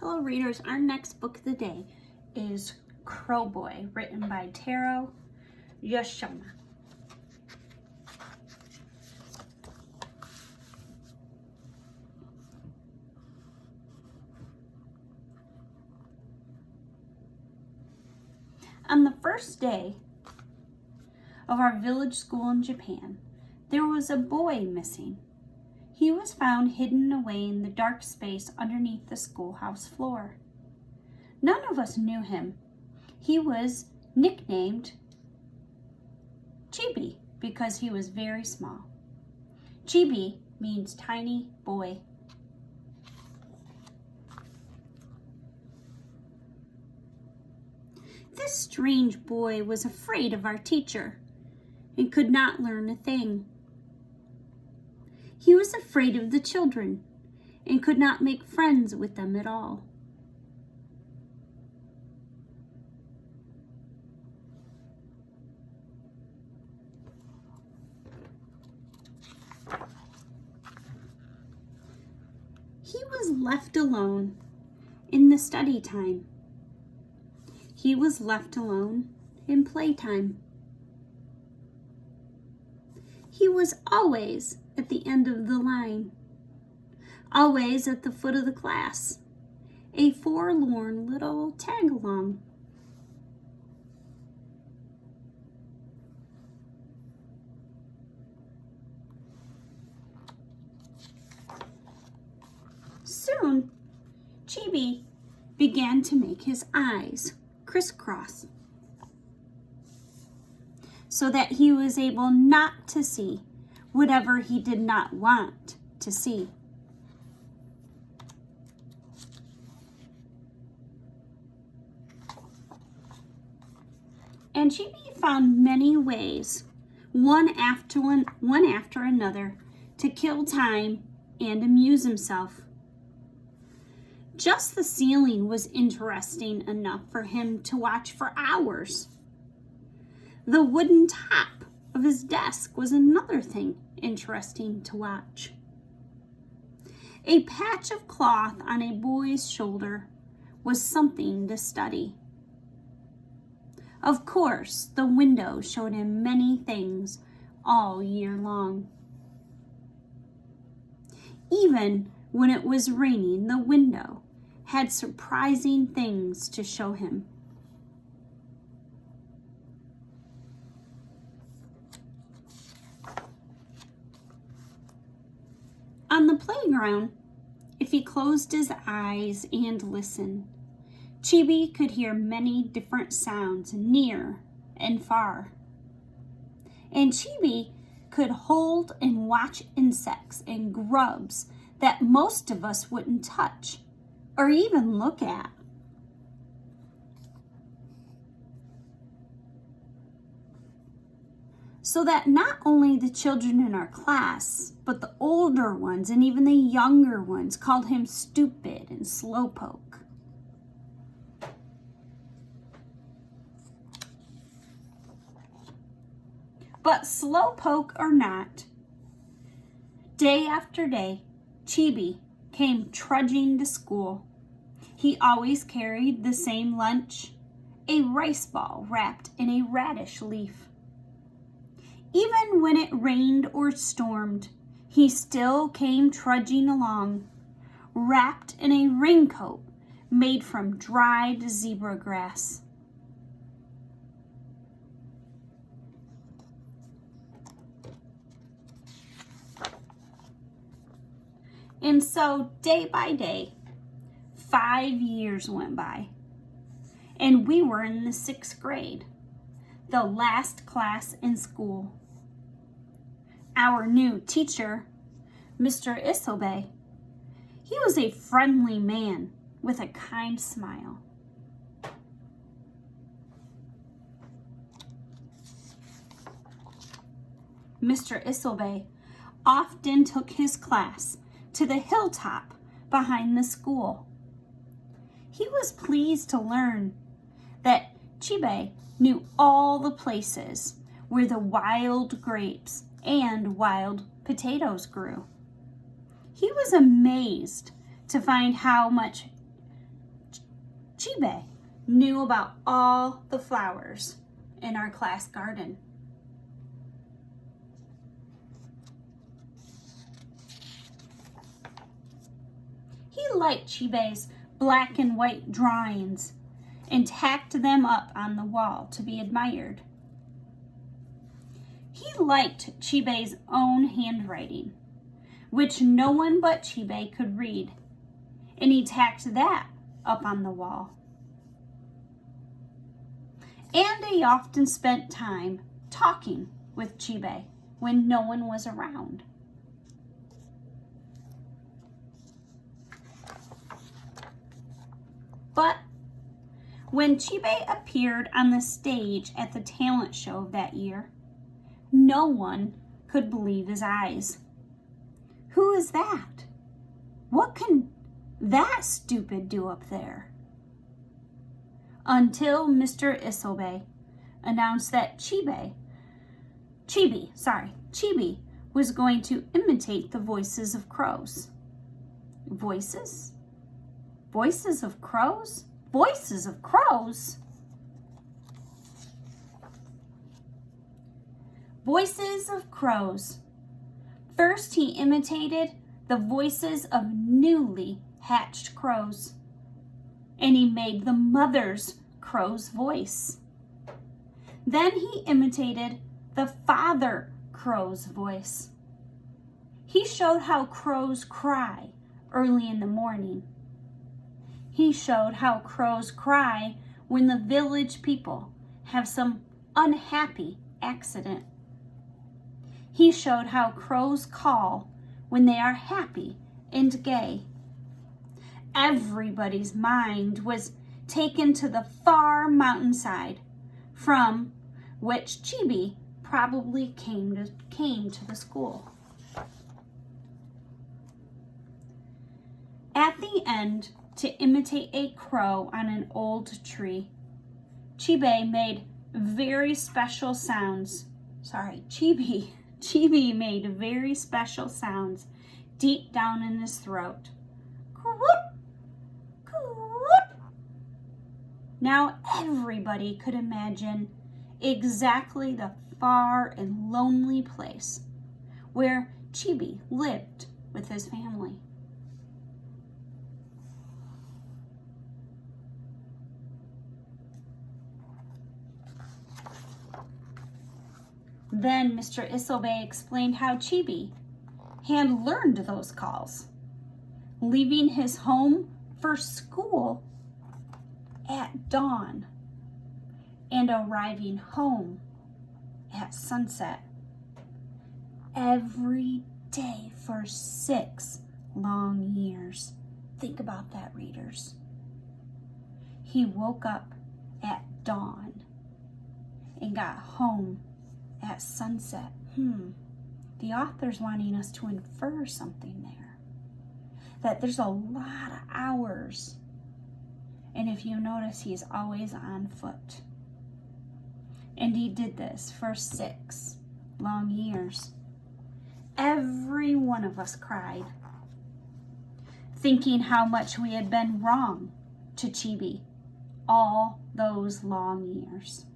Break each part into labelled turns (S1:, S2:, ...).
S1: fellow readers, our next book of the day is Crow Boy, written by Taro Yoshiyama. On the first day of our village school in Japan, there was a boy missing. He was found hidden away in the dark space underneath the schoolhouse floor. None of us knew him. He was nicknamed Chibi because he was very small. Chibi means tiny boy. This strange boy was afraid of our teacher and could not learn a thing. He was afraid of the children and could not make friends with them at all. He was left alone in the study time. He was left alone in playtime. He was always at the end of the line, always at the foot of the class, a forlorn little tag-along. Soon, Chibi began to make his eyes crisscross so that he was able not to see whatever he did not want to see. And Chibi found many ways, one after another, to kill time and amuse himself. Just the ceiling was interesting enough for him to watch for hours. The wooden top of his desk was another thing interesting to watch. A patch of cloth on a boy's shoulder was something to study. Of course, the window showed him many things all year long. Even when it was raining, the window had surprising things to show him. On the playground, if he closed his eyes and listened, Chibi could hear many different sounds near and far. And Chibi could hold and watch insects and grubs that most of us wouldn't touch or even look at. So that not only the children in our class, but the older ones and even the younger ones called him stupid and slowpoke. But slowpoke or not, day after day, Chibi came trudging to school. He always carried the same lunch, a rice ball wrapped in a radish leaf. Even when it rained or stormed, he still came trudging along, wrapped in a raincoat made from dried zebra grass. And so, day by day, 5 years went by, and we were in the 6th grade, the last class in school. Our new teacher, Mr. Isobe, he was a friendly man with a kind smile. Mr. Isobe often took his class to the hilltop behind the school. He was pleased to learn that Chibi knew all the places where the wild grapes and wild potatoes grew. He was amazed to find how much Chibe knew about all the flowers in our class garden. He liked Chibe's black and white drawings and tacked them up on the wall to be admired. He liked Chibe's own handwriting, which no one but Chibe could read, and he tacked that up on the wall. And he often spent time talking with Chibe when no one was around. But when Chibe appeared on the stage at the talent show of that year, no one could believe his eyes. Who is that? What can that stupid do up there? Until Mr. Isobe announced that Chibi was going to imitate the voices of crows. Voices? Voices of crows? Voices of crows? Voices of crows. First, he imitated the voices of newly hatched crows, and he made the mother's crow's voice. Then he imitated the father crow's voice. He showed how crows cry early in the morning. He showed how crows cry when the village people have some unhappy accident. He showed how crows call when they are happy and gay. Everybody's mind was taken to the far mountainside from which Chibi probably came to the school. At the end, to imitate a crow on an old tree, Chibi made very special sounds. Chibi made very special sounds deep down in his throat. Croop, croop. Now everybody could imagine exactly the far and lonely place where Chibi lived with his family. Then Mr. Isobe explained how Chibi had learned those calls, leaving his home for school at dawn and arriving home at sunset every day for 6 long years. Think about that, readers. He woke up at dawn and got home at sunset. The author's wanting us to infer something there. That there's a lot of hours. And if you notice, he's always on foot. And he did this for 6 long years. Every one of us cried, thinking how much we had been wrong to Chibi all those long years.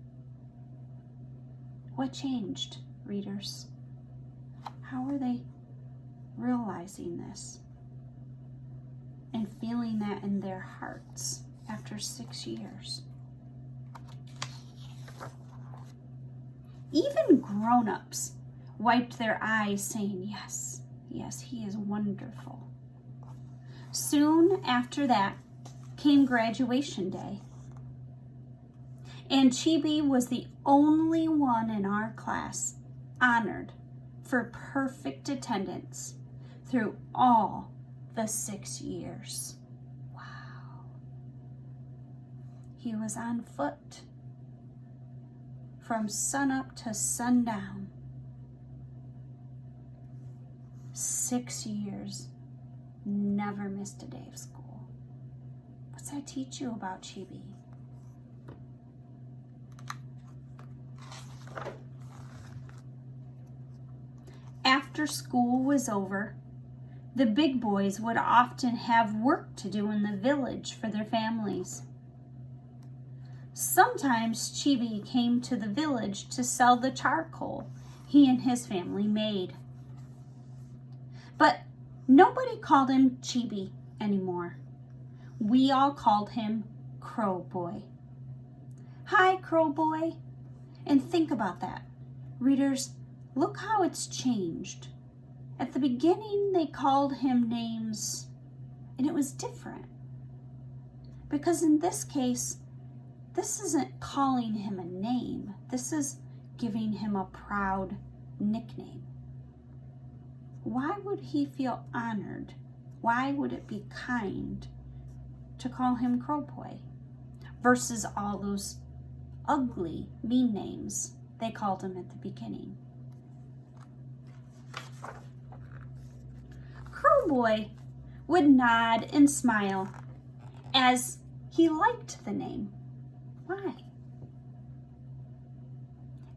S1: What changed, readers? How are they realizing this and feeling that in their hearts after 6 years? Even grown-ups wiped their eyes saying, yes, yes, he is wonderful. Soon after that came graduation day. And Chibi was the only one in our class honored for perfect attendance through all the 6 years. Wow. He was on foot from sunup to sundown. 6 years, never missed a day of school. What's that teach you about Chibi? After school was over, the big boys would often have work to do in the village for their families. Sometimes Chibi came to the village to sell the charcoal he and his family made. But nobody called him Chibi anymore. We all called him Crow Boy. Hi, Crow Boy. And think about that. Readers, look how it's changed. At the beginning, they called him names, and it was different. Because in this case, this isn't calling him a name. This is giving him a proud nickname. Why would he feel honored? Why would it be kind to call him Crow Boy versus all those ugly, mean names they called him at the beginning? Crow Boy would nod and smile as he liked the name. Why?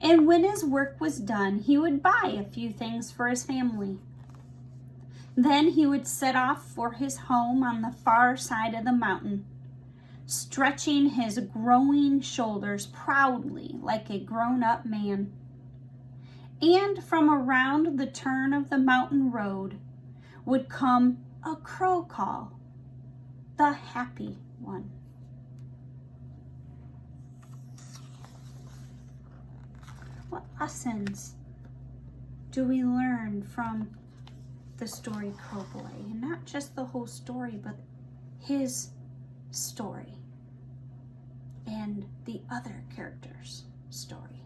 S1: And when his work was done, he would buy a few things for his family. Then he would set off for his home on the far side of the mountain, stretching his growing shoulders proudly like a grown-up man. And from around the turn of the mountain road would come a crow call, the happy one. What lessons do we learn from the story Crow Boy? And not just the whole story, but his story and the other characters' story.